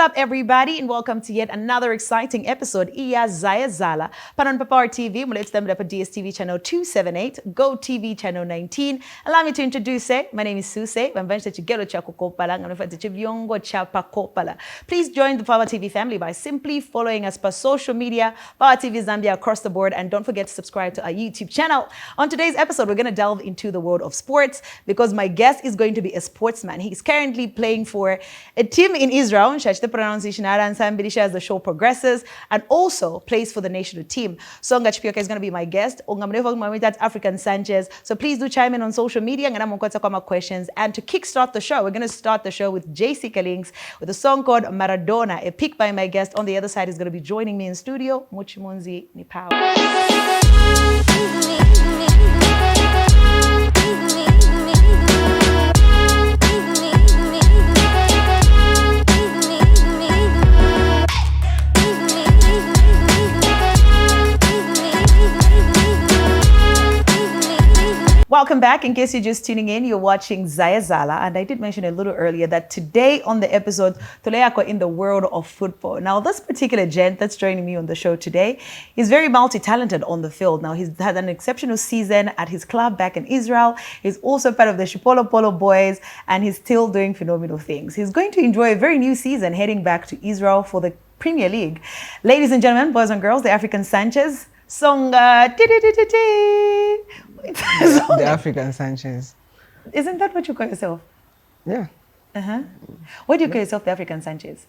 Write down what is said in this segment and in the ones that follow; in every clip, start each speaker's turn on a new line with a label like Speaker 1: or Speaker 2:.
Speaker 1: up, everybody, and welcome to yet another exciting episode. Iya Zaye Zahala. Panon Papar TV, let's them up at DStv channel 278, GOtv channel 19. Allow me to introduce you. My name is Suecey. I'm venture to Gelo Chakokopala. I'm going to Chivyongo Chapakopala. Please join the Power TV family by simply following us per social media, Power TV Zambia across the board, and don't forget to subscribe to our YouTube channel. On today's episode, we're going to delve into the world of sports because my guest is going to be a sportsman. He's currently playing for a team in Israel, the pronunciation as the show progresses, and also plays for the national team. Songa Chipyoka is going to be my guest. That's African Sanchez. So please do chime in on social media and I'm going to come up questions. And to kickstart the show, we're going to start the show with Jessica Links with a song called Maradona, a pick by my guest. On the other side is going to be joining me in studio, Muchimunzi Nipao. Welcome back. In case you're just tuning in, you're watching Zaye Zahala, and I did mention a little earlier that today on the episode, Tuleyako in the world of football. Now, this particular gent that's joining me on the show today is very multi-talented on the field. Now, he's had an exceptional season at his club back in Israel. He's also part of the Shipolo Polo boys, and he's still doing phenomenal things. He's going to enjoy a very new season heading back to Israel for the Premier League. Ladies and gentlemen, boys and girls, the African Sanchez, Songa.
Speaker 2: The African Sanchez.
Speaker 1: Isn't that what you call yourself?
Speaker 2: Yeah.
Speaker 1: Why do you call yourself the African Sanchez?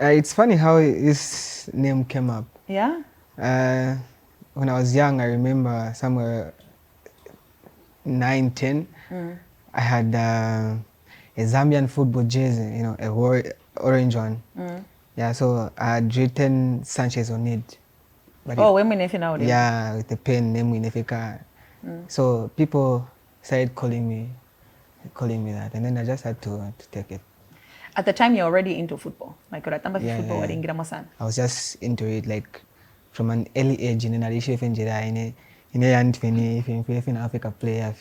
Speaker 2: It's funny how his name came up.
Speaker 1: Yeah?
Speaker 2: When I was young, I remember somewhere 9, 10, I had a Zambian football jersey, you know, a orange one. Yeah, so I had written Sanchez on it. But
Speaker 1: when we never know.
Speaker 2: Yeah, with the pen, name we never. So people started calling me that, and then I just had to take it.
Speaker 1: At the time, you're already into football, like football.
Speaker 2: I was just into it, like from an early age. In addition, in Africa player.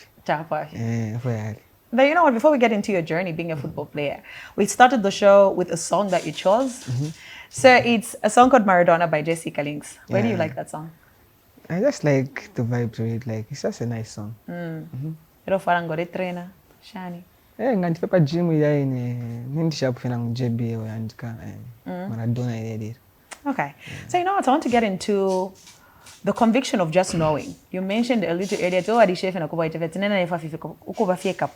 Speaker 1: But you know what? Before we get into your journey being a football player, we started the show with a song that you chose. So it's a song called Maradona by Jessica Links. Why do you like that song?
Speaker 2: I just like the vibe to it. Like it's just a nice song.
Speaker 1: Pero farang gore trainer, Shani.
Speaker 2: Nganti pepa gym ya nindi sharp fina JB or andika Maradona edit.
Speaker 1: Okay. So you know what? I want to get into the conviction of just knowing. You mentioned a little earlier to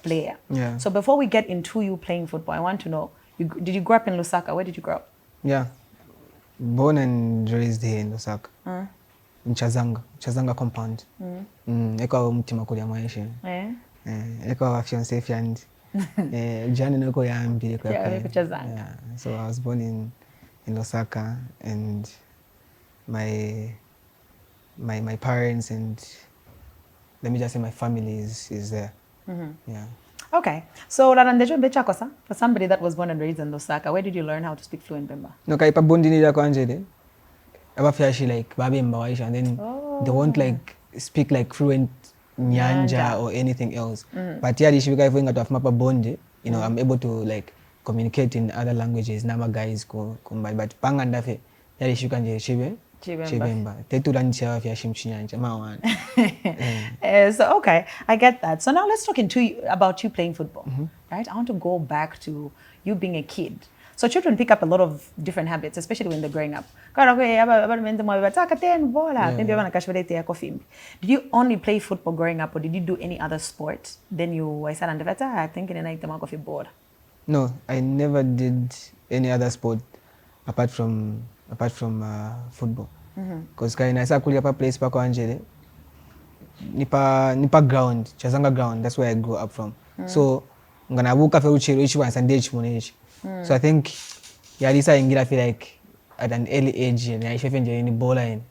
Speaker 1: player.
Speaker 2: Yeah.
Speaker 1: So before we get into you playing football, I want to know, did you grow up in Lusaka? Where did you grow up?
Speaker 2: Yeah. Born and raised here in Lusaka. In Chazanga compound. Eko mtima kulia maisha. Eko wa fiancé fiandi. Jani noko ya mbili kwa
Speaker 1: Chazanga.
Speaker 2: Yeah. So I was born in Lusaka, and my parents and let me just say my family is there. Yeah.
Speaker 1: Okay. So for somebody that was born and raised in Lusaka, where did you learn how to speak fluent Bemba?
Speaker 2: No, kaipa bondi nila kwa njede. Abafiashi like babi mbawaisha, and then they won't like speak like fluent Nyanja or anything else. But here the shibika ifo to mapa bondi, you know, I'm able to like communicate in other languages. Nama guys kumbali, but panga ndafe here the shibika nje Chibemba. So okay, I get that. So now let's talk about you playing football, right? I want to go back to you being a kid. So children pick up a lot of different habits, especially when they're growing up. Did you only play football growing up, or did you do any other sport? Then I think in the board. No, I never did any other sport apart from football. Because I saw kulia place pa kwa Angele. Nipa ground, Chazanga ground. That's where I grew up from. So ngana buka fe uchiro ichi one Sunday chimunechi. So I think yalisa ingira feel like at an early age and I should enjoy any bowler in.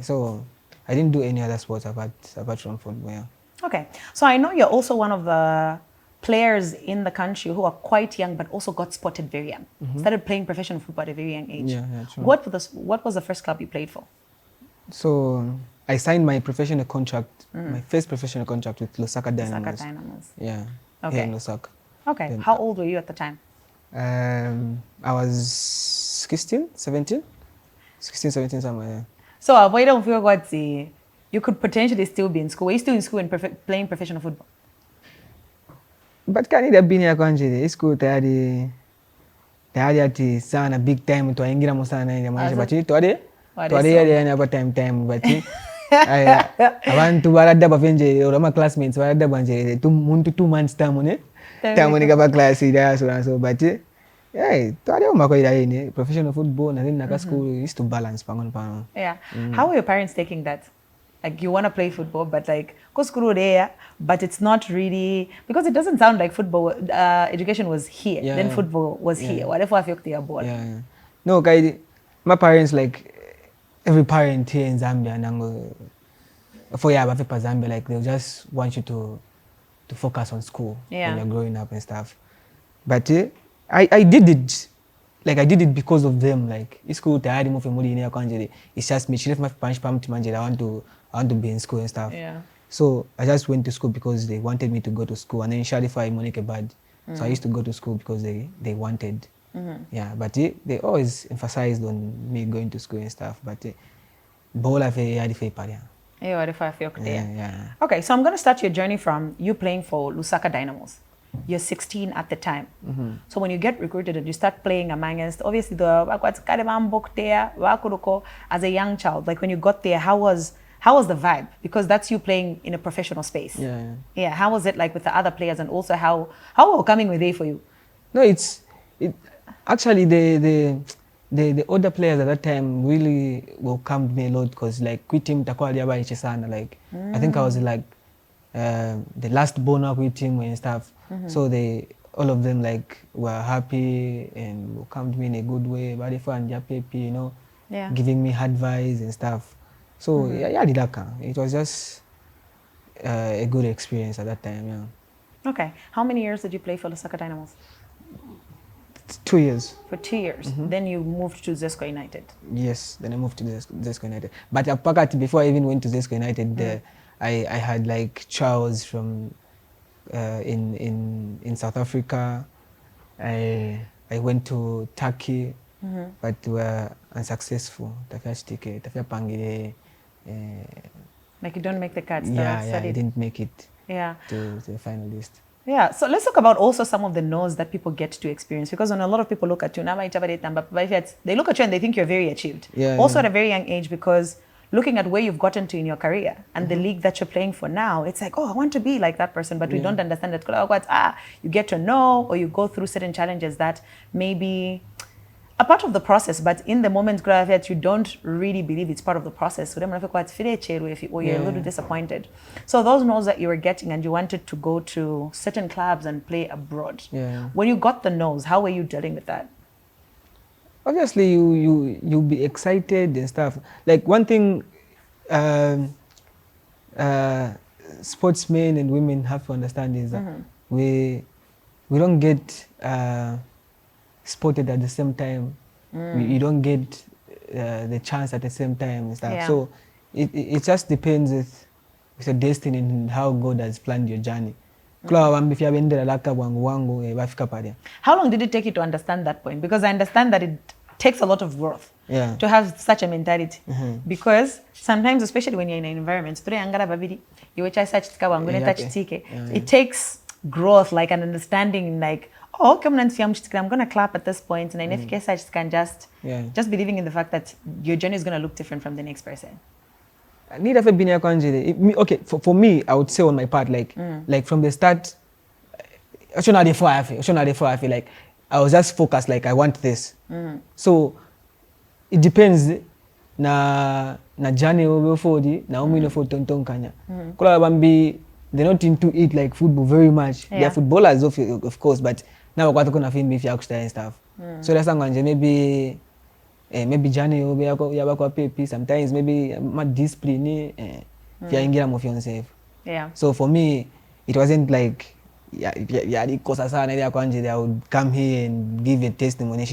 Speaker 2: So I didn't do any other sports apart from football. Yeah.
Speaker 1: Okay. So I know you're also one of the players in the country who are quite young but also got spotted very young. Started playing professional football at a very young age.
Speaker 2: Yeah, true.
Speaker 1: What was the first club you played for?
Speaker 2: So I signed my professional contract, my first professional contract with Lusaka Dynamos.
Speaker 1: Lusaka Dynamos.
Speaker 2: Yeah.
Speaker 1: Okay.
Speaker 2: Here in Lusaka.
Speaker 1: Okay. Then, how old were you at the time?
Speaker 2: I was 16, 17? 16, 17 somewhere, yeah.
Speaker 1: So why don't feel what you could potentially still be in school? Were you still in school and playing professional football?
Speaker 2: But can it have been here kwanjiri? School tayari ati sana big time twaingira mu sana ile maisha but twade yale yani hapa time but abantu baradda bavenje or my classmates baradda banje muntu 2 months time kaba class ida so but yeah twade umakoira yini professional football na then naka school used to balance pangono.
Speaker 1: Yeah. How were your parents taking that? Like you want to play football, but like go school there, but it's not really because it doesn't sound like football. Education was here, then football was here. Whatever I feel they are born.
Speaker 2: Yeah. No, guy, my parents like every parent here in Zambia, nango for Zambia, like they'll just want you to focus on school when you're growing up and stuff. But I did it. Like I did it because of them. Like school tayari mo family in here. It's just me. She left my parents I want to be in school and stuff.
Speaker 1: Yeah.
Speaker 2: So I just went to school because they wanted me to go to school. And then Sharify Monica Bad. So I used to go to school because they wanted. Yeah, but they always emphasized on me going to school and stuff. But bola fe yadi fe paria.
Speaker 1: Yeah. Okay, so I'm going to start your journey from you playing for Lusaka Dynamos. You're 16 at the time. So when you get recruited and you start playing against, obviously as a young child, like when you got there, how was the vibe? Because that's you playing in a professional space. Yeah. How was it like with the other players, and also how welcoming were they for you?
Speaker 2: No, actually the older players at that time really welcomed me a lot because like quitting takuwa liaba sana. Like I think I was like the last born up with him and stuff. So all of them like were happy and welcomed me in a good way. You know, giving me advice and stuff. So it was just a good experience at that time. Yeah.
Speaker 1: Okay. How many years did you play for Lusaka Dynamos?
Speaker 2: 2 years.
Speaker 1: For 2 years. Then you moved to Zesco United.
Speaker 2: Yes, then I moved to Zesco United. But before I even went to Zesco United, I had like trials from in South Africa. I went to Turkey, but were unsuccessful.
Speaker 1: Like you don't make the cuts.
Speaker 2: I didn't make it.
Speaker 1: Yeah.
Speaker 2: To the final list.
Speaker 1: Yeah, so let's talk about also some of the no's that people get to experience, because when a lot of people look at you, they look at you and they think you're very achieved. Also at a very young age, because looking at where you've gotten to in your career and the league that you're playing for now, it's like, oh, I want to be like that person, but we don't understand that. You get to know, or you go through certain challenges that maybe a part of the process, but in the moment you don't really believe it's part of the process. Or you're a little disappointed. So those no's that you were getting, and you wanted to go to certain clubs and play abroad. When you got the no's, how were you dealing with that?
Speaker 2: Obviously, you'll be excited and stuff. Like one thing, sportsmen and women have to understand is that we don't get spotted at the same time. You don't get the chance at the same time and stuff. So it just depends with your destiny and how God has planned your journey. How long
Speaker 1: did it take you to understand that point? Because I understand that it takes a lot of growth to have such a mentality. Because sometimes, especially when you're in an environment, it takes growth, like an understanding, like, oh, okay, I'm going to clap at this point, and if I can just believing in the fact that your journey is going to look different from the next person.
Speaker 2: Okay, for me, I would say on my part, like from the start, like I was just focused, like I want this. So it depends na journey they're not into it like football very much. They're footballers of course, but now we're going to film if you and stuff. So that's maybe journey sometimes maybe my discipline So for me, it wasn't like I would come here and give a testimony.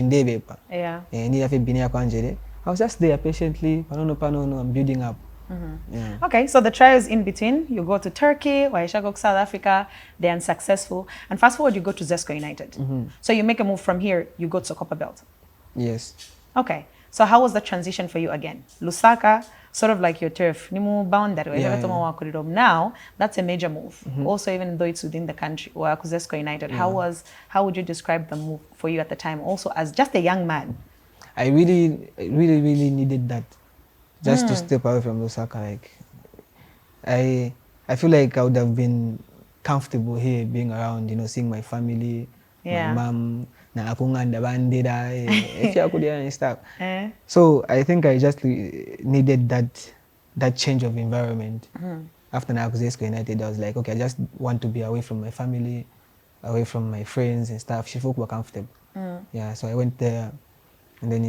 Speaker 2: I was just there patiently. I'm building up. Yeah.
Speaker 1: Okay, so the trials in between, you go to Turkey, Waisha go to South Africa, they're unsuccessful. And fast forward, you go to Zesco United. So you make a move from here, you go to Copper Belt.
Speaker 2: Yes.
Speaker 1: Okay, so how was the transition for you again? Lusaka, sort of like your turf, nimu boundary.
Speaker 2: Yeah.
Speaker 1: Now, that's a major move. Also, even though it's within the country, or Zesco United,
Speaker 2: Yeah.
Speaker 1: how would you describe the move for you at the time? Also, as just a young man.
Speaker 2: I really needed that, just to step away from Lusaka. Like, I feel like I would have been comfortable here, being around, seeing my family, my
Speaker 1: Yeah.
Speaker 2: mom, na akong anda bandera, if you could and stuff.
Speaker 1: Eh?
Speaker 2: So I think I just needed that change of environment. After Zesco United, I was like, okay, I just want to be away from my family, away from my friends and stuff. She felt more comfortable. Yeah, so I went there, and then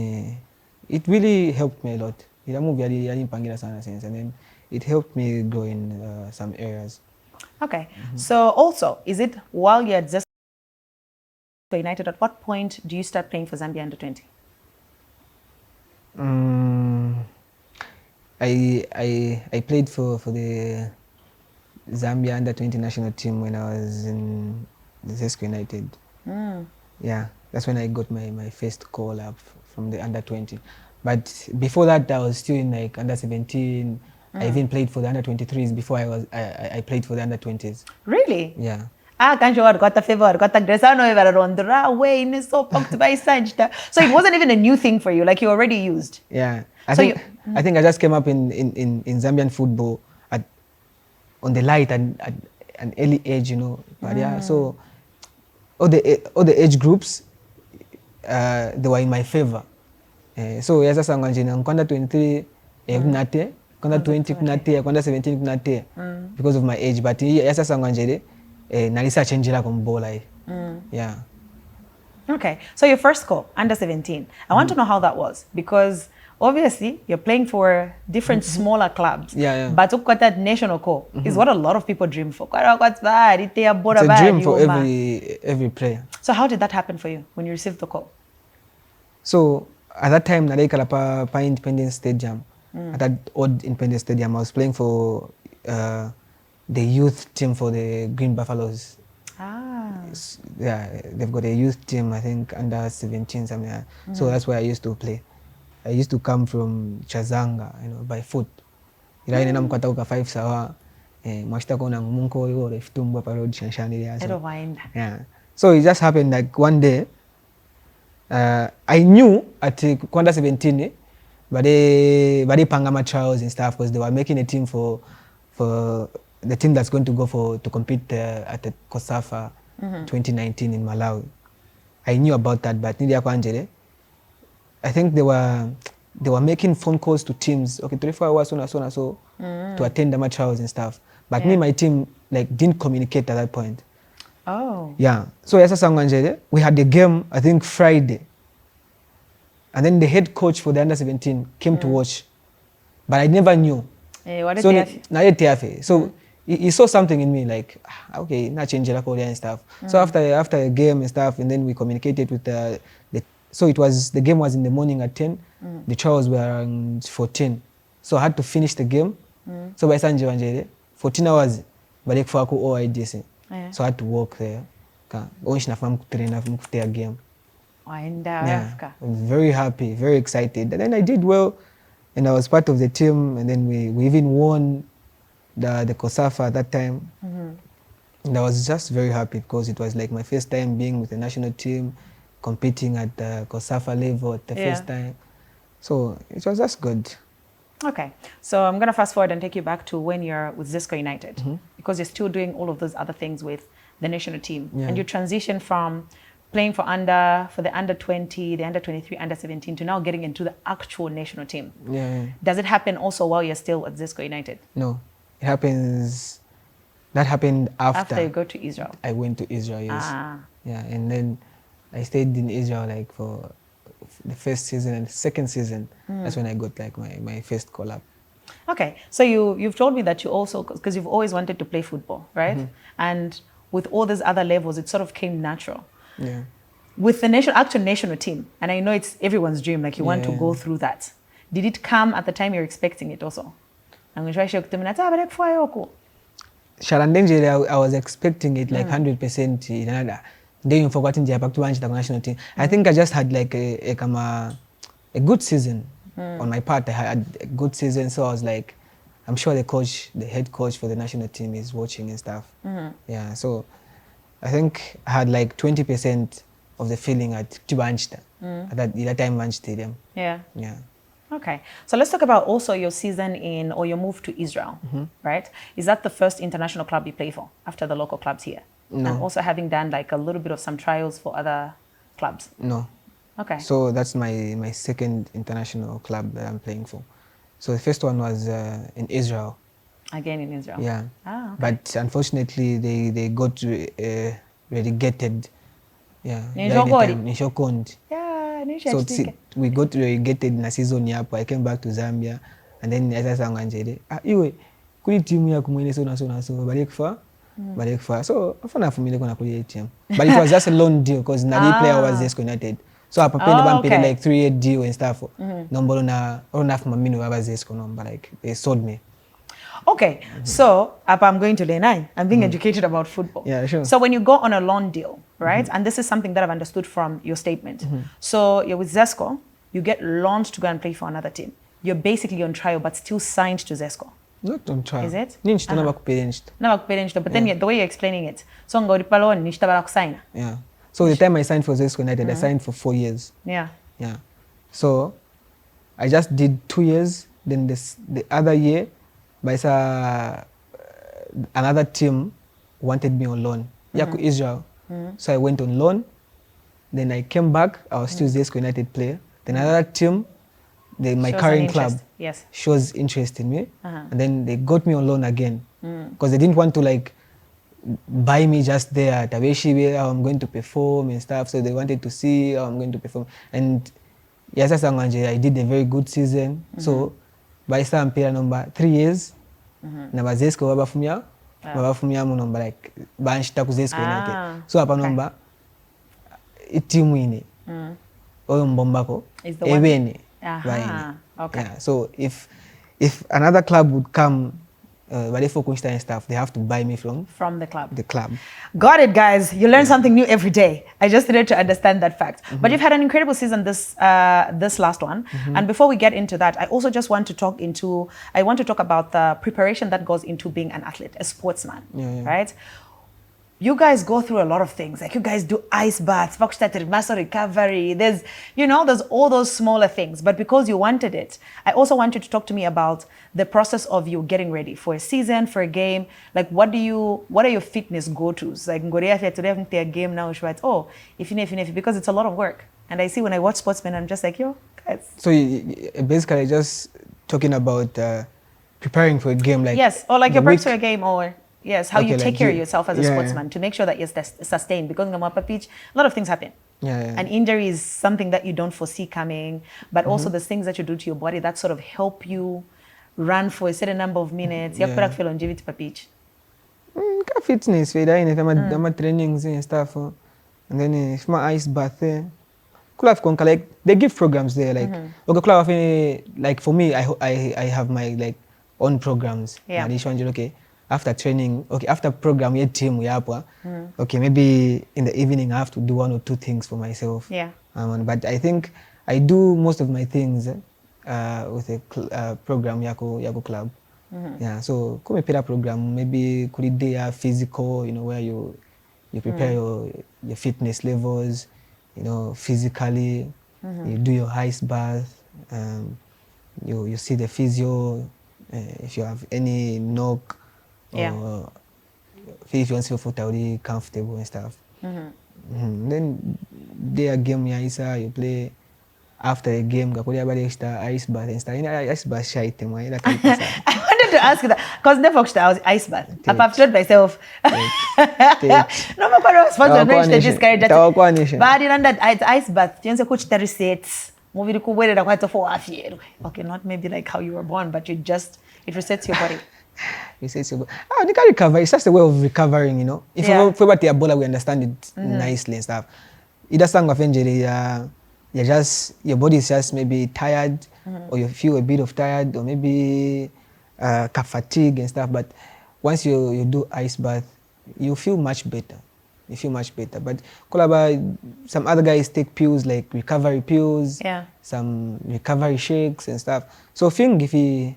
Speaker 2: it really helped me a lot. Ila move yali sana sense, and then it helped me grow in some areas.
Speaker 1: Okay, so also, is it while you're at Zesco United, at what point do you start playing for Zambia under 20?
Speaker 2: I played for the Zambia under 20 national team when I was in the Zesco United. Yeah, that's when I got my first call up from the under 20. But before that, I was still in like under 17. I even played for the under 23s before I played for the under 20s.
Speaker 1: Really?
Speaker 2: Yeah.
Speaker 1: Kanjho got a favor, got a grace. I know you were on the way, so it wasn't even a new thing for you, like you already used.
Speaker 2: Yeah. I think I just came up in Zambian football on the light and at an early age, But yeah, so all the age groups, they were in my favor. So yes, sasa nganje kwanda 23 kunate, kwanda 20 kunate, kwanda 17 kunate because of my age. But yes, sasa nganje nalisa change la kumbola. Yeah.
Speaker 1: Okay, so your first call, under 17. I want to know how that was, because obviously you're playing for different smaller clubs.
Speaker 2: Yeah.
Speaker 1: But that national call is what a lot of people dream for. It's
Speaker 2: a dream for every player.
Speaker 1: So how did that happen for you when you received the call?
Speaker 2: So at that time, nalaikala pa Independence Stadium. At that old Independence Stadium, I was playing for the youth team for the Green Buffaloes. Yeah, they've got a youth team, I think under 17 something. So that's where I used to play. I used to come from Chazanga, by foot. Ila ina mkwata uka 5 sawa. Mwashita kona ngumunko yo refitumbu pa road shanshani ya. Yeah. So it just happened like one day. I knew at Kwanda 17, but they pangama trials and stuff because they were making a team for the team that's going to go to compete at the COSAFA 2019 in Malawi. I knew about that, but I think they were making phone calls to teams. Okay, 24 hours so to attend the trials and stuff. But me, my team didn't communicate at that point.
Speaker 1: Oh.
Speaker 2: Yeah. So we had the game, I think Friday. And then the head coach for the under 17 came to watch. But I never knew. So he saw something in me like, okay, not change and stuff. So after a game and stuff, and then we communicated with so the game was in the morning at 10. The trials were around 14. So I had to finish the game. So by Sanjay 14 hours, but I for OIDC. So I had to walk there. Game. Yeah, I'm very happy, very excited. And then I did well, and I was part of the team. And then we even won the COSAFA at that time. And I was just very happy because it was like my first time being with the national team, competing at the COSAFA level at the first time. So it was just good.
Speaker 1: Okay, so I'm going to fast forward and take you back to when you're with Zesco United, because you're still doing all of those other things with the national team. And you transition from playing for the under 20, the under 23, under 17 to now getting into the actual national team.
Speaker 2: Yeah.
Speaker 1: Does it happen also while you're still at Zesco United?
Speaker 2: No, that happened after
Speaker 1: you go to Israel.
Speaker 2: I went to Israel, yes. Yeah, and then I stayed in Israel for the first season and second season. That's when I got my first call up.
Speaker 1: Okay, so you've told me that you also, because you've always wanted to play football, right? And with all these other levels, it sort of came natural.
Speaker 2: Yeah.
Speaker 1: With the actual national team, and I know it's everyone's dream, like you want to go through that. Did it come at the time you're expecting it also? angishwashe kutumina tabale kufwa yoku.
Speaker 2: Sharandenjere, I was expecting it like 100% inada. Then forgot in Japan to launch the national team. I think I just had like a good season on my part. I had a good season, so I was like, I'm sure the head coach for the national team is watching and stuff. Yeah, so I think I had like 20% of the feeling at Chibanchta, at that time Manch Stadium.
Speaker 1: Yeah.
Speaker 2: Yeah.
Speaker 1: Okay, so let's talk about also your season or your move to Israel, right? Is that the first international club you play for after the local clubs here?
Speaker 2: No.
Speaker 1: And also having done like a little bit of some trials for other clubs?
Speaker 2: No.
Speaker 1: Okay.
Speaker 2: So that's my second international club that I'm playing for. So the first one was in Israel.
Speaker 1: Again in Israel?
Speaker 2: Yeah.
Speaker 1: Ah, okay.
Speaker 2: But unfortunately, they got relegated. Yeah.
Speaker 1: Nishokond. Yeah,
Speaker 2: so we got relegated in a season yapo. I came back to Zambia, and then Sanga njede. Iwe kuli timu ya kumwene so balekfa. So afana family kona kuli team. But it was just a loan deal because Nadi player was just United. So I paid like 3-year deal and stuff. Number na enough mamino was just number like they sold me.
Speaker 1: Okay, so I'm going to Lenai. I'm being educated about football.
Speaker 2: Yeah, sure.
Speaker 1: So when you go on a loan deal, right? And this is something that I've understood from your statement. So you're with Zesco, you get loaned to go and play for another team. You're basically on trial, but still signed to Zesco.
Speaker 2: Not on trial.
Speaker 1: Is it?
Speaker 2: But
Speaker 1: then the way you're explaining it, so
Speaker 2: yeah. So the time I signed for Zesco United, I signed for 4 years.
Speaker 1: Yeah.
Speaker 2: Yeah. So I just did 2 years. Then the other year, by another team wanted me on loan. Yaku Israel. So I went on loan. Then I came back. I was still Zesco United player. Then another team, my current club, shows interest in me. And then they got me on loan again. Because they didn't want to like buy me just there at Tabeshi, how I'm going to perform and stuff. So they wanted to see how I'm going to perform. And yes, I did a very good season. So by some period number 3 years, na Zesco babafumya mu number like banshita ku Zesco United. So apa number itimu ine oyo mbombako ebene.
Speaker 1: Okay.
Speaker 2: Yeah. So if another club would come and stuff, they have to buy me from
Speaker 1: the club.
Speaker 2: The club.
Speaker 1: Got it, guys. You learn something new every day. I just needed to understand that fact. But you've had an incredible season this last one. And before we get into that, I also just want to talk about the preparation that goes into being an athlete, a sportsman, right? You guys go through a lot of things. Like you guys do ice baths, muscle recovery. There's all those smaller things. But because you wanted it, I also want you to talk to me about the process of you getting ready for a season, for a game. Like what are your fitness go-tos? Like today I'm a game now, if because it's a lot of work. And I see when I watch sportsmen, I'm just like, yo, guys.
Speaker 2: So basically just talking about preparing for a game, like
Speaker 1: yes, or like your preps for a game, or yes, how you take care of yourself as a sportsman to make sure that you're sustained. Because on the pitch, a lot of things happen. And injury is something that you don't foresee coming, but also the things that you do to your body that sort of help you run for a certain number of minutes. You have to longevity per pitch.
Speaker 2: Fitness, I'm trainings and stuff. And then if my ice bath there, like they give programs there. Like like for me, I have my like own programs.
Speaker 1: Yeah.
Speaker 2: Okay. After training, after program, team, okay, maybe in the evening I have to do 1 or 2 things for myself.
Speaker 1: Yeah.
Speaker 2: But I think I do most of my things with a program, Yako Club. Yeah, so come a program, maybe could be physical, where you prepare your fitness levels, physically, you do your ice bath, you see the physio, if you have any knock, or if you want to feel totally comfortable and stuff. Then a game you play after a game, ice bath and stuff. Ice bath shy thing. I
Speaker 1: wanted to ask you that because never watched ice bath. I've told myself. No matter what sponsor but in that ice bath, you say coach 30 sets. Movie okay, not maybe like how you were born, but it resets your body.
Speaker 2: You say so. You can recover. It's just a way of recovering, If you about the Ebola, we understand it nicely and stuff. It doesn't of injury. Your body is just maybe tired, or you feel a bit of tired, or maybe fatigue and stuff. But once you do ice bath, you feel much better. You feel much better. But some other guys take pills like recovery pills, some recovery shakes and stuff. So think if he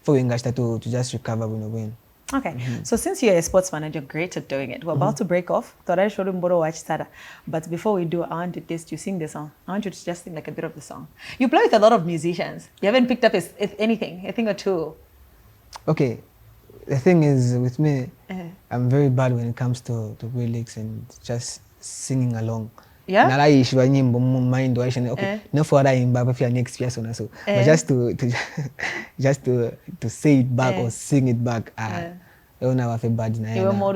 Speaker 2: to just recover when you win.
Speaker 1: Okay, so since you're a sports manager, great at doing it. We're about to break off. Thought I should watch Sada. But before we do, I want to test you sing the song. I want you to just sing like a bit of the song. You play with a lot of musicians. You haven't picked up if anything, a thing or two.
Speaker 2: Okay, the thing is with me, I'm very bad when it comes to lyrics and just singing along.
Speaker 1: Yeah.
Speaker 2: Mind okay. No for that next person so. But just to say it back or sing it back. You know bad.
Speaker 1: You were more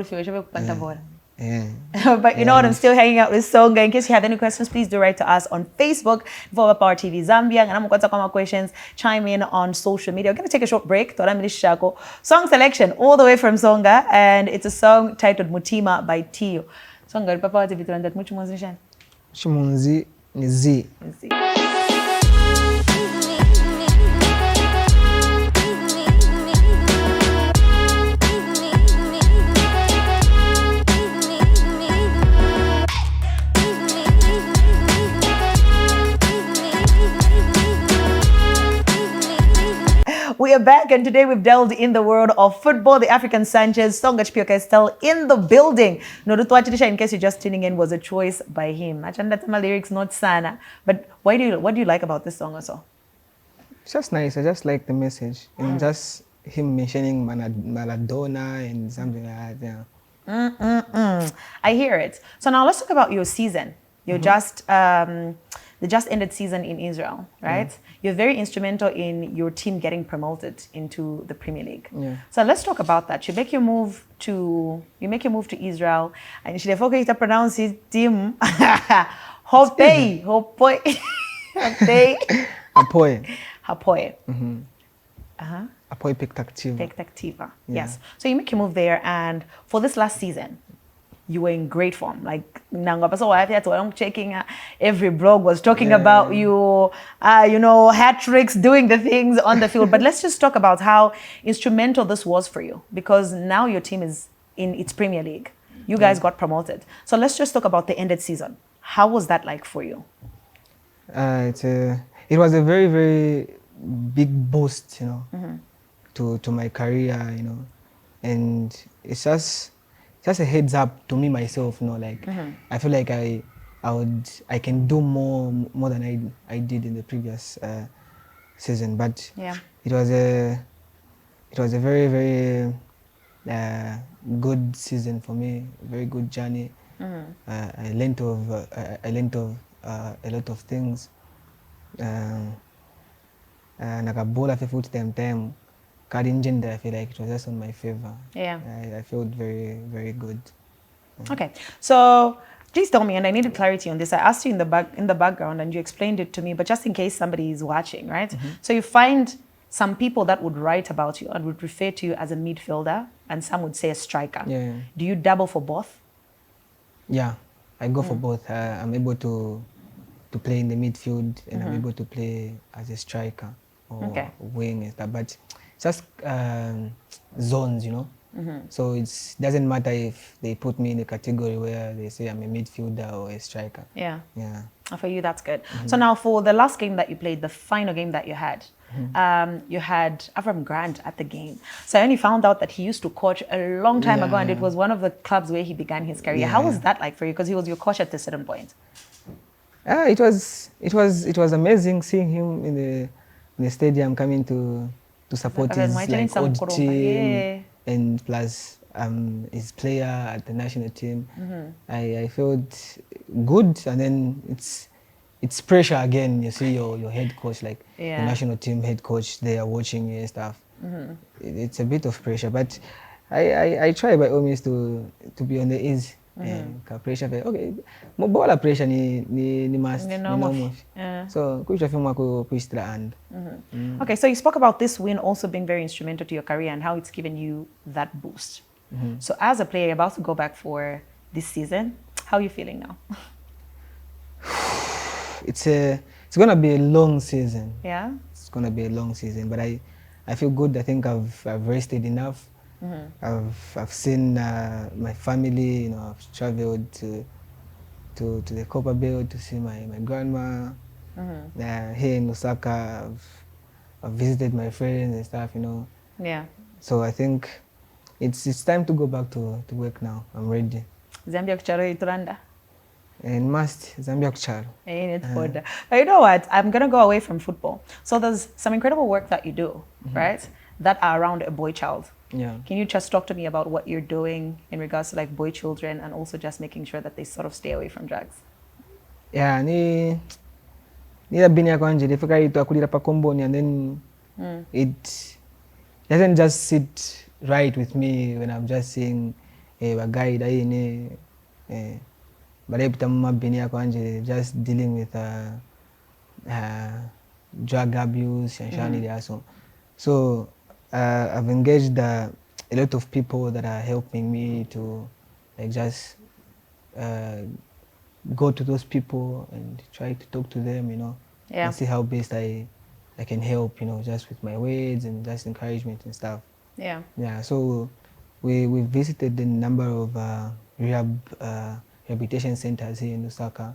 Speaker 1: but you know what, I'm still hanging out with Songa. In case you have any questions, please do write to us on Facebook, Power TV Zambia. And I'm going to come questions, chime in on social media. We're going to take a short break. Song selection all the way from Songa, and it's a song titled Mutima by Tio. Songa, Power TV that much more
Speaker 2: Shimunzi ni Z.
Speaker 1: We are back, and today we've delved in the world of football. The African Sanchez, Songa Chipyoka, is still in the building. Norutuachirisha, in case you're just tuning in, was a choice by him. Achandatama lyrics not sana, but what do you like about this song also?
Speaker 2: It's just nice. I just like the message and just him mentioning Maradona and something like that. Yeah.
Speaker 1: I hear it. So now let's talk about your season. You're just the just ended season in Israel, right? You're very instrumental in your team getting promoted into the Premier League.
Speaker 2: Yeah.
Speaker 1: So let's talk about that. You make your move to Israel, and you should have pronounce his team Hopei. Hapoe.
Speaker 2: Apoy
Speaker 1: Pectactiva. Yes. So you make your move there, and for this last season, you were in great form. Like I'm checking every blog was talking about you, hat tricks, doing the things on the field. But let's just talk about how instrumental this was for you, because now your team is in its Premier League. You guys got promoted. So let's just talk about the ended season. How was that like for you?
Speaker 2: It was a very, very big boost, to my career, and it's just a heads up to me myself, I feel like I can do more than I did in the previous season. But it was a very, very good season for me, very good journey. I learned of a lot of things. Nakabola full time. I feel like it was just on my favor.
Speaker 1: Yeah.
Speaker 2: I felt very, very good.
Speaker 1: Okay, so please tell me, and I needed clarity on this. I asked you in the background, and you explained it to me, but just in case somebody is watching, right? So you find some people that would write about you and would refer to you as a midfielder, and some would say a striker.
Speaker 2: Yeah.
Speaker 1: Do you dabble for both?
Speaker 2: Yeah, I go for both. I'm able to play in the midfield, and I'm able to play as a striker or wing and stuff. But just zones, So it doesn't matter if they put me in a category where they say I'm a midfielder or a striker.
Speaker 1: Yeah.
Speaker 2: Yeah.
Speaker 1: For you, that's good. So now for the last game that you played, the final game that you had Avram Grant at the game. So I only found out that he used to coach a long time ago, and it was one of the clubs where he began his career. How was that like for you? Because he was your coach at a certain point.
Speaker 2: It was amazing seeing him in the stadium coming to support his old team, and plus his player at the national team. I felt good, and then it's pressure again. You see your head coach, the national team head coach, they are watching you and stuff. It's a bit of pressure, but I try by all means to be on the ease. Pressure, okay, more pressure ni must, so push the hand.
Speaker 1: Okay, so you spoke about this win also being very instrumental to your career and how it's given you that boost. So as a player about to go back for this season, how are you feeling now?
Speaker 2: It's gonna be a long season.
Speaker 1: Yeah,
Speaker 2: it's gonna be a long season, but I feel good. I think I've rested enough. I've seen my family. You know, I've traveled to the Copper Belt to see my grandma. Here in Lusaka, I've visited my friends and stuff. You know.
Speaker 1: Yeah.
Speaker 2: So I think it's time to go back to work now. I'm ready.
Speaker 1: Zambia kucharo ituranda.
Speaker 2: And must Zambia kucharo.
Speaker 1: But you know what? I'm gonna go away from football. So there's some incredible work that you do, right? That are around a boy child.
Speaker 2: Yeah.
Speaker 1: Can you just talk to me about what you're doing in regards to like boy children and also just making sure that they sort of stay away from drugs?
Speaker 2: Yeah, ni bini yako anje ifika itu akulira pa komboni, and then it doesn't just sit right with me when I'm just seeing a guy that but every time bini yako anje just dealing with drug abuse and so I've engaged a lot of people that are helping me to like just go to those people and try to talk to them, you know, and see how best I can help, you know, just with my words and just encouragement and stuff. Yeah. So we visited a number of rehabilitation centers here in Lusaka,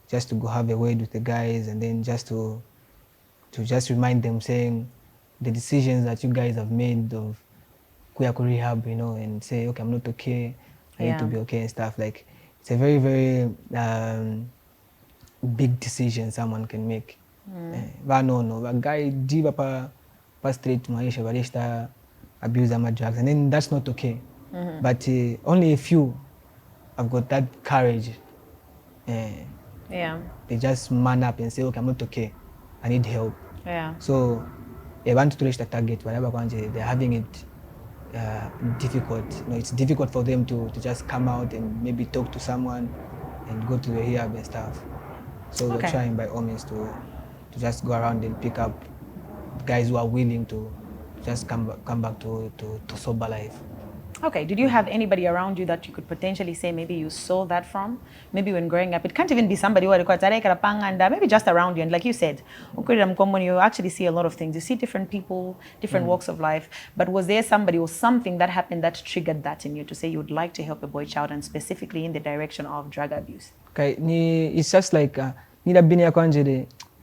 Speaker 2: just to go have a word with the guys, and then just to just remind them, saying the decisions that you guys have made of Kuyako rehab, you know, and say, okay, I'm not okay, I need to be okay and stuff. Like, it's a very, very big decision someone can make. No, guy jiva pa straight maisha barista abuse ama drugs, and then that's not okay. But only a few have got that courage. They just man up and say, okay, I'm not okay, I need help. So they want to reach the target, whatever they're having it difficult. You know, it's difficult for them to just come out and maybe talk to someone and go to the rehab and stuff. So we're trying by all means to just go around and pick up guys who are willing to just come back to sober life.
Speaker 1: Okay, did you have anybody around you that you could potentially say maybe you saw that from? Maybe when growing up, it can't even be somebody who maybe just around you. And like you said, you actually see a lot of things. You see different people, different walks of life. But was there somebody or something that happened that triggered that in you to say you would like to help a boy child, and specifically in the direction of drug abuse?
Speaker 2: Okay, it's just like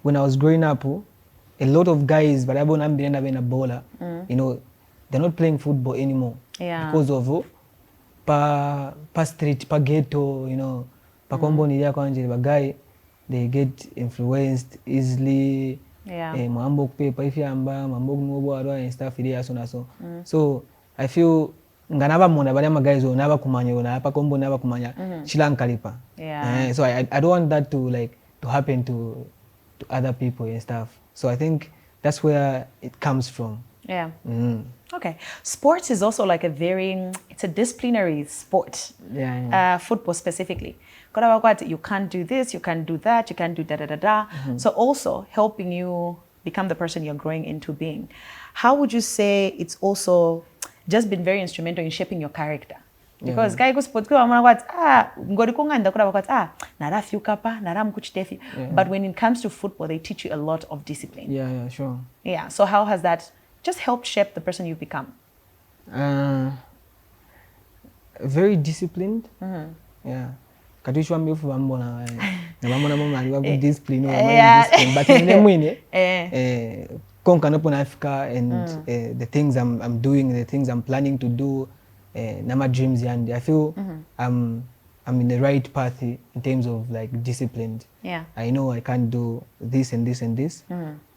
Speaker 2: when I was growing up, a lot of guys, but I you know, they're not playing football anymore. Because of pa street, pa ghetto, you know, pa komboni ya kwanje, but guy, they get influenced easily. Mambo kupepa ifyamba, mambo kunobo arwa and stuff so. So I feel nganaba mona bali ama guys naba kumanya na pa kombo naba kumanya chilankalipa. So I don't want that to happen to other people and stuff. So I think that's where it comes from. Okay. Sports is also like it's a disciplinary sport. Football specifically. You can't do this, you can't do that, you can't do da-da-da-da. So also helping you become the person you're growing into being. How would you say it's also just been very instrumental in shaping your character? Because but when it comes to football, they teach you a lot of discipline. Sure.
Speaker 1: So how has that just helped shape the person you've become?
Speaker 2: Very disciplined. Katishwa mbifu discipline but and the things I'm doing, the things I'm planning to do, nama dreams, and I feel I'm in the right path in terms of like disciplined. I know I can't do this and this and this.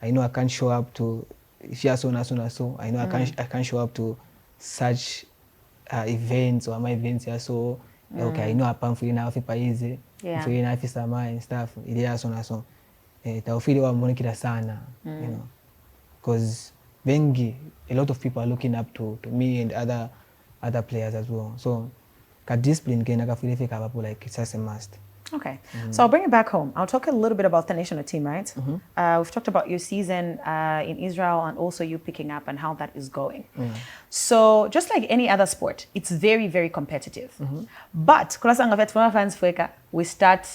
Speaker 2: I know I can't show up to so. I know I can't show up to such events or my events so. Okay, I know I can't feel enough easy. Feel enough and stuff. So. Taufili wa monikira sana, you know, because a lot of people are looking up to me and other players as well. So, discipline like it's just a must.
Speaker 1: Okay, so I'll bring it back home. I'll talk a little bit about the national team, right? We've talked about your season in Israel and also you picking up and how that is going. So just like any other sport, it's very, very competitive. But we start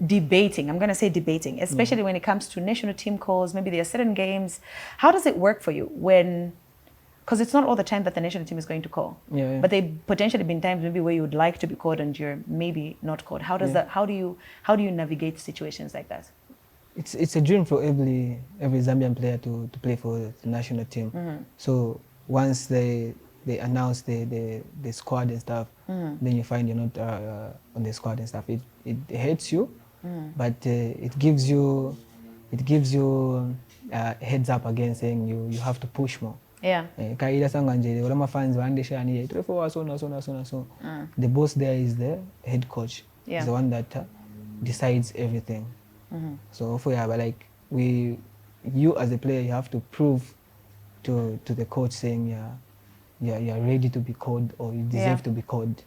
Speaker 1: debating. I'm going to say debating, especially when it comes to national team calls. Maybe there are certain games. How does it work for you when, because it's not all the time that the national team is going to call, but there potentially been times maybe where you would like to be called and you're maybe not called. How does that? How do you navigate situations like that?
Speaker 2: It's a dream for every Zambian player to play for the national team. So once they announce the squad and stuff, then you find you're not on the squad and stuff. It hurts you, but it gives you heads up again, saying you have to push more.
Speaker 1: Yeah.
Speaker 2: The boss there is the head coach. He's the one that decides everything. So but like you as a player, you have to prove to the coach saying you're ready to be called, or you deserve to be called.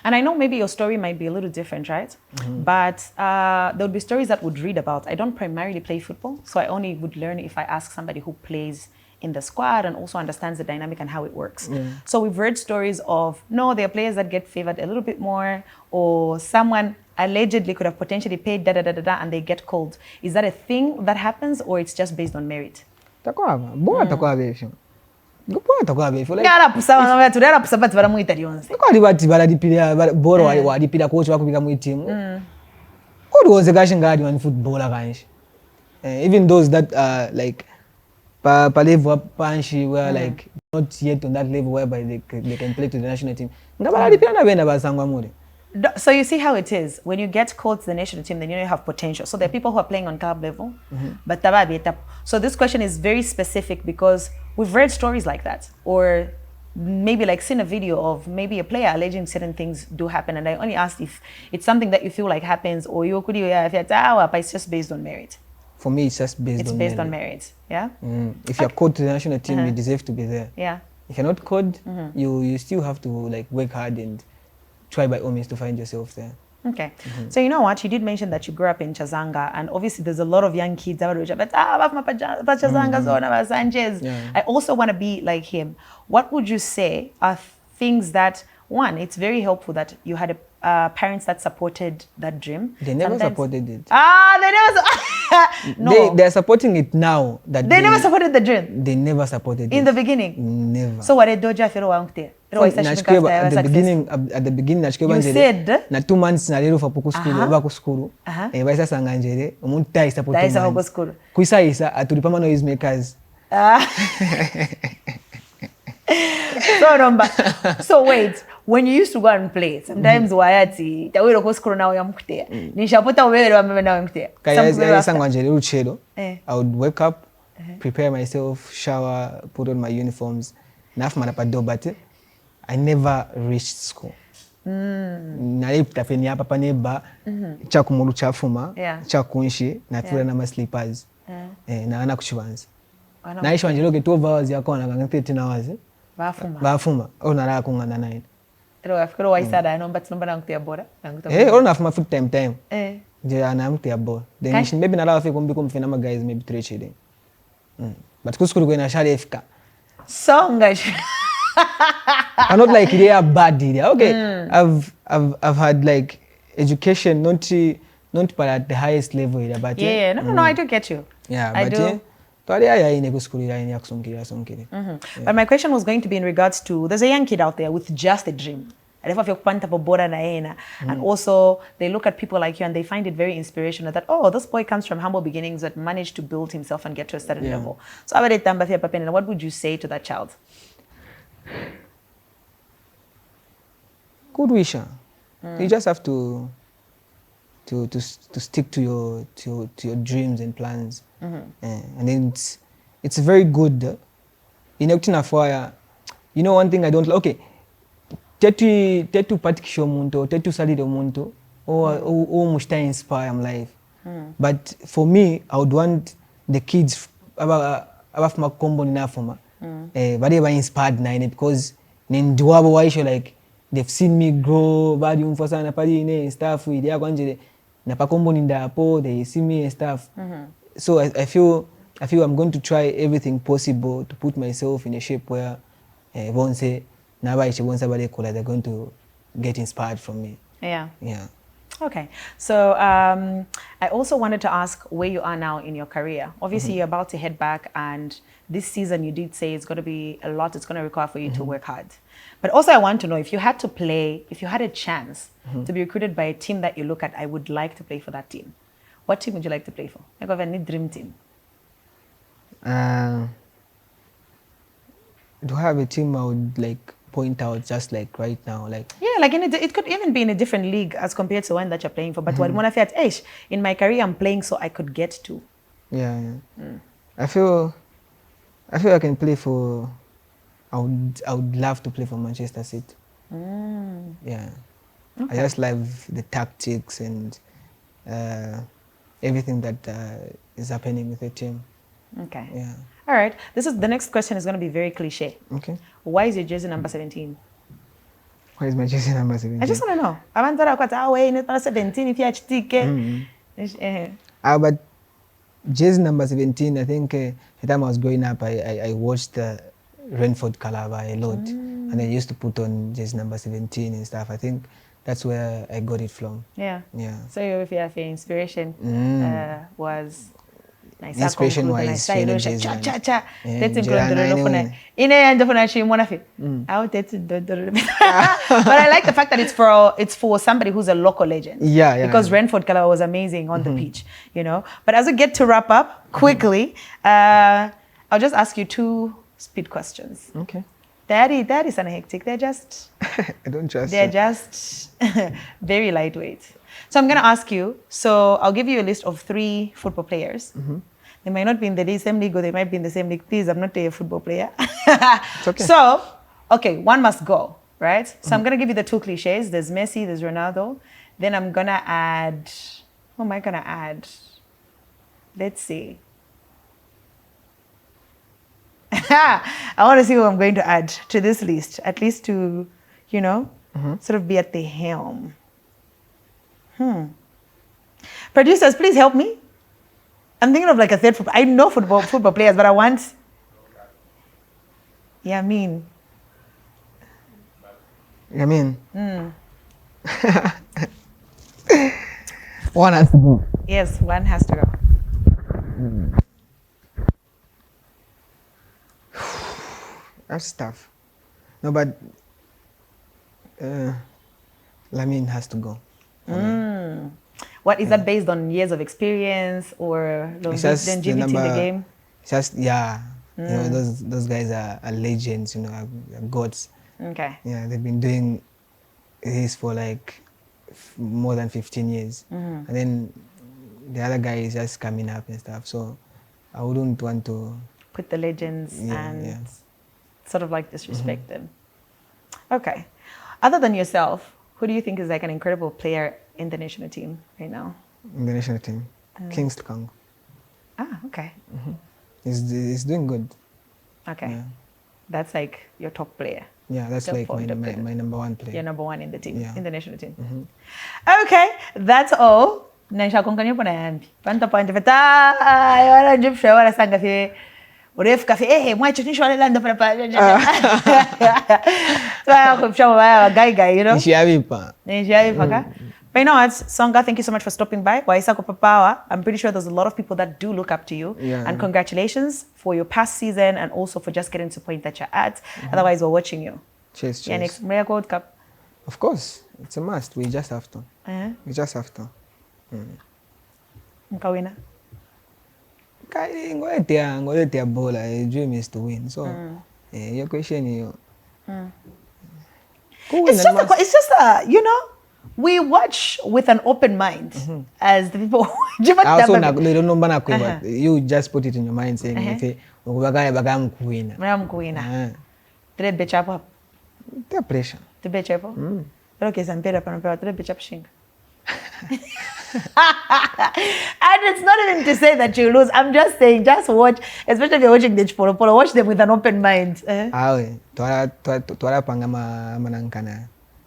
Speaker 1: And I know maybe your story might be a little different, right? But there would be stories that would read about. I don't primarily play football, so I only would learn if I ask somebody who plays in the squad and also understands the dynamic and how it works. So we've heard stories of, no, there are players that get favored a little bit more, or someone allegedly could have potentially paid and they get called. Is that a thing that happens, or it's just based on merit?
Speaker 2: Even those that are like level where like not yet on that level whereby they can play to the national team.
Speaker 1: So you see how it is. When you get called to the national team, then you know you have potential. So there are people who are playing on club level, but so this question is very specific because we've read stories like that, or maybe like seen a video of maybe a player alleging certain things do happen, and I only asked if it's something that you feel like happens, or you could but it's just based on merit.
Speaker 2: For me, it's just based on
Speaker 1: merit. Yeah.
Speaker 2: If you're called to the national team, you deserve to be there.
Speaker 1: Yeah.
Speaker 2: If you're not called, you still have to like work hard and try by all means to find yourself there.
Speaker 1: Okay. So you know what? You did mention that you grew up in Chazanga, and obviously there's a lot of young kids out there, but Chazanga Sanchez. I also want to be like him. What would you say are things that, one, it's very helpful that you had parents that supported that dream?
Speaker 2: They never supported it.
Speaker 1: They never. No.
Speaker 2: They're supporting it now. That
Speaker 1: they never supported the dream.
Speaker 2: They never supported it
Speaker 1: in the beginning.
Speaker 2: Never.
Speaker 1: So what did Doja feel at
Speaker 2: the beginning,
Speaker 1: you said
Speaker 2: na 2 months na lero fa poku school oba ku school baisa sanganjere umuntu tai supporting kuisa isa atulipa noise makers.
Speaker 1: So wait, when you used to go and play, sometimes wayati tawiro ko school nawo yamkutea nishapota wewe wameme nawo yamkutea
Speaker 2: kaya sanganjere uchelo. I would wake up, prepare myself, shower, put on my uniforms, nafuma na padobate. I never reached school. Nalipta feni hapa paneba cha kumulu chafuma cha kunshi na tura na ma slippers na ana kuchibanza na isho anjeloke 12 hours yakona kanga 13 hours bafuma ona la kungana 9
Speaker 1: ero afikiro waisada nomba tinomba nakutia bora
Speaker 2: ona afuma full time je ana mtia bora then maybe nala afike kumbi kumfina ma guys maybe 3 chilling but kuskuru kwena shale efika
Speaker 1: songa
Speaker 2: I'm not like they are bad. Okay, I've had like education, not at the highest level. But
Speaker 1: no, I do get you.
Speaker 2: Yeah,
Speaker 1: I do. But my question was going to be in regards to, there's a young kid out there with just a dream. And also they look at people like you and they find it very inspirational that, oh, this boy comes from humble beginnings that managed to build himself and get to a certain level. So what would you say to that child?
Speaker 2: Good wisher. You just have to stick to your dreams and plans, and then it's very good. You know, one thing I don't like. Okay, tetu patikisho muntu, tetu salide muntu, or mushta inspire my life. But for me, I would want the kids above my combo ninafoma. But they were inspired na because ninduwabo waisho like they've seen me grow, badi umfosa na padi and stuff with ya kwanjere na pakombo nindapo, they see me and stuff. So I feel I'm going to try everything possible to put myself in a shape where they're going to get inspired from me.
Speaker 1: Yeah. Okay, so I also wanted to ask where you are now in your career. Obviously, you're about to head back, and this season you did say it's going to be a lot. It's going to require for you to work hard. But also, I want to know if you had to play, if you had a chance to be recruited by a team that you look at, I would like to play for that team. What team would you like to play for? Like, have any dream team?
Speaker 2: Do I have a team I would like point out just like right now? Like
Speaker 1: like it could even be in a different league as compared to one that you're playing for. But what I feel at in my career I'm playing so I could get to.
Speaker 2: I feel I can play for. I would love to play for Manchester City. Yeah, I just love the tactics and everything that is happening with the team.
Speaker 1: Okay.
Speaker 2: Yeah.
Speaker 1: All right. The next question is going to be very cliche.
Speaker 2: Okay.
Speaker 1: Why is your jersey number 17?
Speaker 2: Why is my jersey number 17?
Speaker 1: I just want to know. I want to know 17 if you have ticket.
Speaker 2: But jersey number 17, I think the time I was growing up, I watched Renford Calabar a lot. And I used to put on jersey number 17 and stuff. I think that's where I got it from. Yeah.
Speaker 1: So if you have inspiration was...
Speaker 2: Inspiration wise,
Speaker 1: but I like the fact that it's for somebody who's a local legend. Because Renford Calabar was amazing on the pitch, you know. But as we get to wrap up quickly, I'll just ask you 2 speed questions.
Speaker 2: Okay.
Speaker 1: That is an hectic. They're just
Speaker 2: I don't trust
Speaker 1: they're just very lightweight. So I'm going to ask you, so I'll give you a list of 3 football players. They might not be in the same league or they might be in the same league. Please, I'm not a football player.
Speaker 2: It's okay.
Speaker 1: So, okay, one must go, right? So I'm going to give you the 2 cliches. There's Messi, there's Ronaldo. Then I'm going to add, who am I going to add? Let's see. I want to see who I'm going to add to this list, at least to, you know, sort of be at the helm. Producers, please help me. I'm thinking of like a third football. I know football players, but I want... Yamin.
Speaker 2: One has to go.
Speaker 1: Yes, one has to go.
Speaker 2: That's tough. No, but Lamine has to go.
Speaker 1: What is that based on? Years of experience or longevity in the game?
Speaker 2: It's just you know, those guys are legends. You know, are gods.
Speaker 1: Okay.
Speaker 2: Yeah, they've been doing this for like more than 15 years, and then the other guy is just coming up and stuff. So I wouldn't want to
Speaker 1: put the legends and sort of like disrespect them. Okay. Other than yourself, who do you think is like an incredible player in the national team right now?
Speaker 2: In the national team, Kingsley Congo.
Speaker 1: Okay.
Speaker 2: He's doing good.
Speaker 1: Okay. Yeah. That's like your top player.
Speaker 2: Yeah, that's like my number 1 player.
Speaker 1: Your number 1 in the team, in the national team. Okay, that's all. Naisha konkanyo pona yambi. Panta point feta. Wala njipsha wala sanga fi. Urefu kafi mwacho nisho wale lando para pa. Tuwa kupsha wala guy, you know. Nishiavipa ka. But you know what, Songa, thank you so much for stopping by. I'm pretty sure there's a lot of people that do look up to you. And congratulations for your past season and also for just getting to the point that you're at. Otherwise, we're watching you.
Speaker 2: Cheers.
Speaker 1: Yeah, next World Cup.
Speaker 2: Of course, it's a must. We just have to. We just have to.
Speaker 1: Mkawina?
Speaker 2: Ngoletia bowler. A dream is to win. So, your question is...
Speaker 1: It's just you know, we watch with an open mind as the people.
Speaker 2: You just put it in your mind saying, the pressure.
Speaker 1: Okay, and it's not even to say that you lose. I'm just saying, just watch, especially if you're watching the Polo, watch them with an open mind.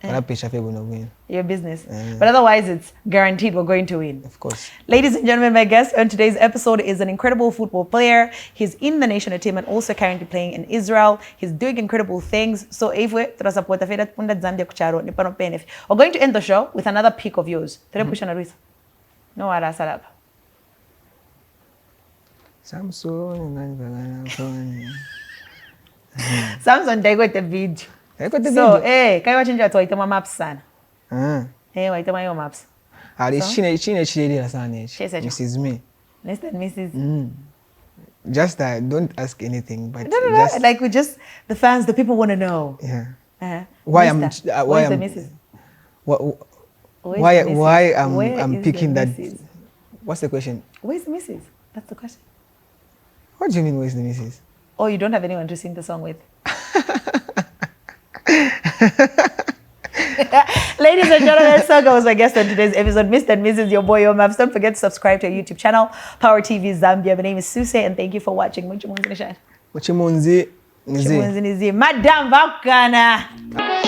Speaker 1: Your business. But otherwise, it's guaranteed we're going to win.
Speaker 2: Of course.
Speaker 1: Ladies and gentlemen, my guest on today's episode is an incredible football player. He's in the national team and also currently playing in Israel. He's doing incredible things. So if we're going to end the show with another pick of yours. No, Samson, they got the video. So, hey, can you watch it? Wait, my maps, son. Hey, wait, my maps.
Speaker 2: Mrs. Me.
Speaker 1: Less than Mrs.
Speaker 2: Just that, don't ask anything, but
Speaker 1: no.
Speaker 2: Just,
Speaker 1: like we just the fans, the people want to know.
Speaker 2: Yeah.
Speaker 1: Why I'm the Mrs.
Speaker 2: Why I'm picking that. What's the question?
Speaker 1: Where's the Mrs.? That's the question.
Speaker 2: What do you mean, where's the Mrs.?
Speaker 1: Oh, you don't have anyone to sing the song with. Ladies and gentlemen, Songa was my guest on today's episode. Mr. and Mrs. Your Boy Your Maps. Don't forget to subscribe to our YouTube channel, Power TV Zambia. My name is Suecey, and thank you for watching. Madam Vakana.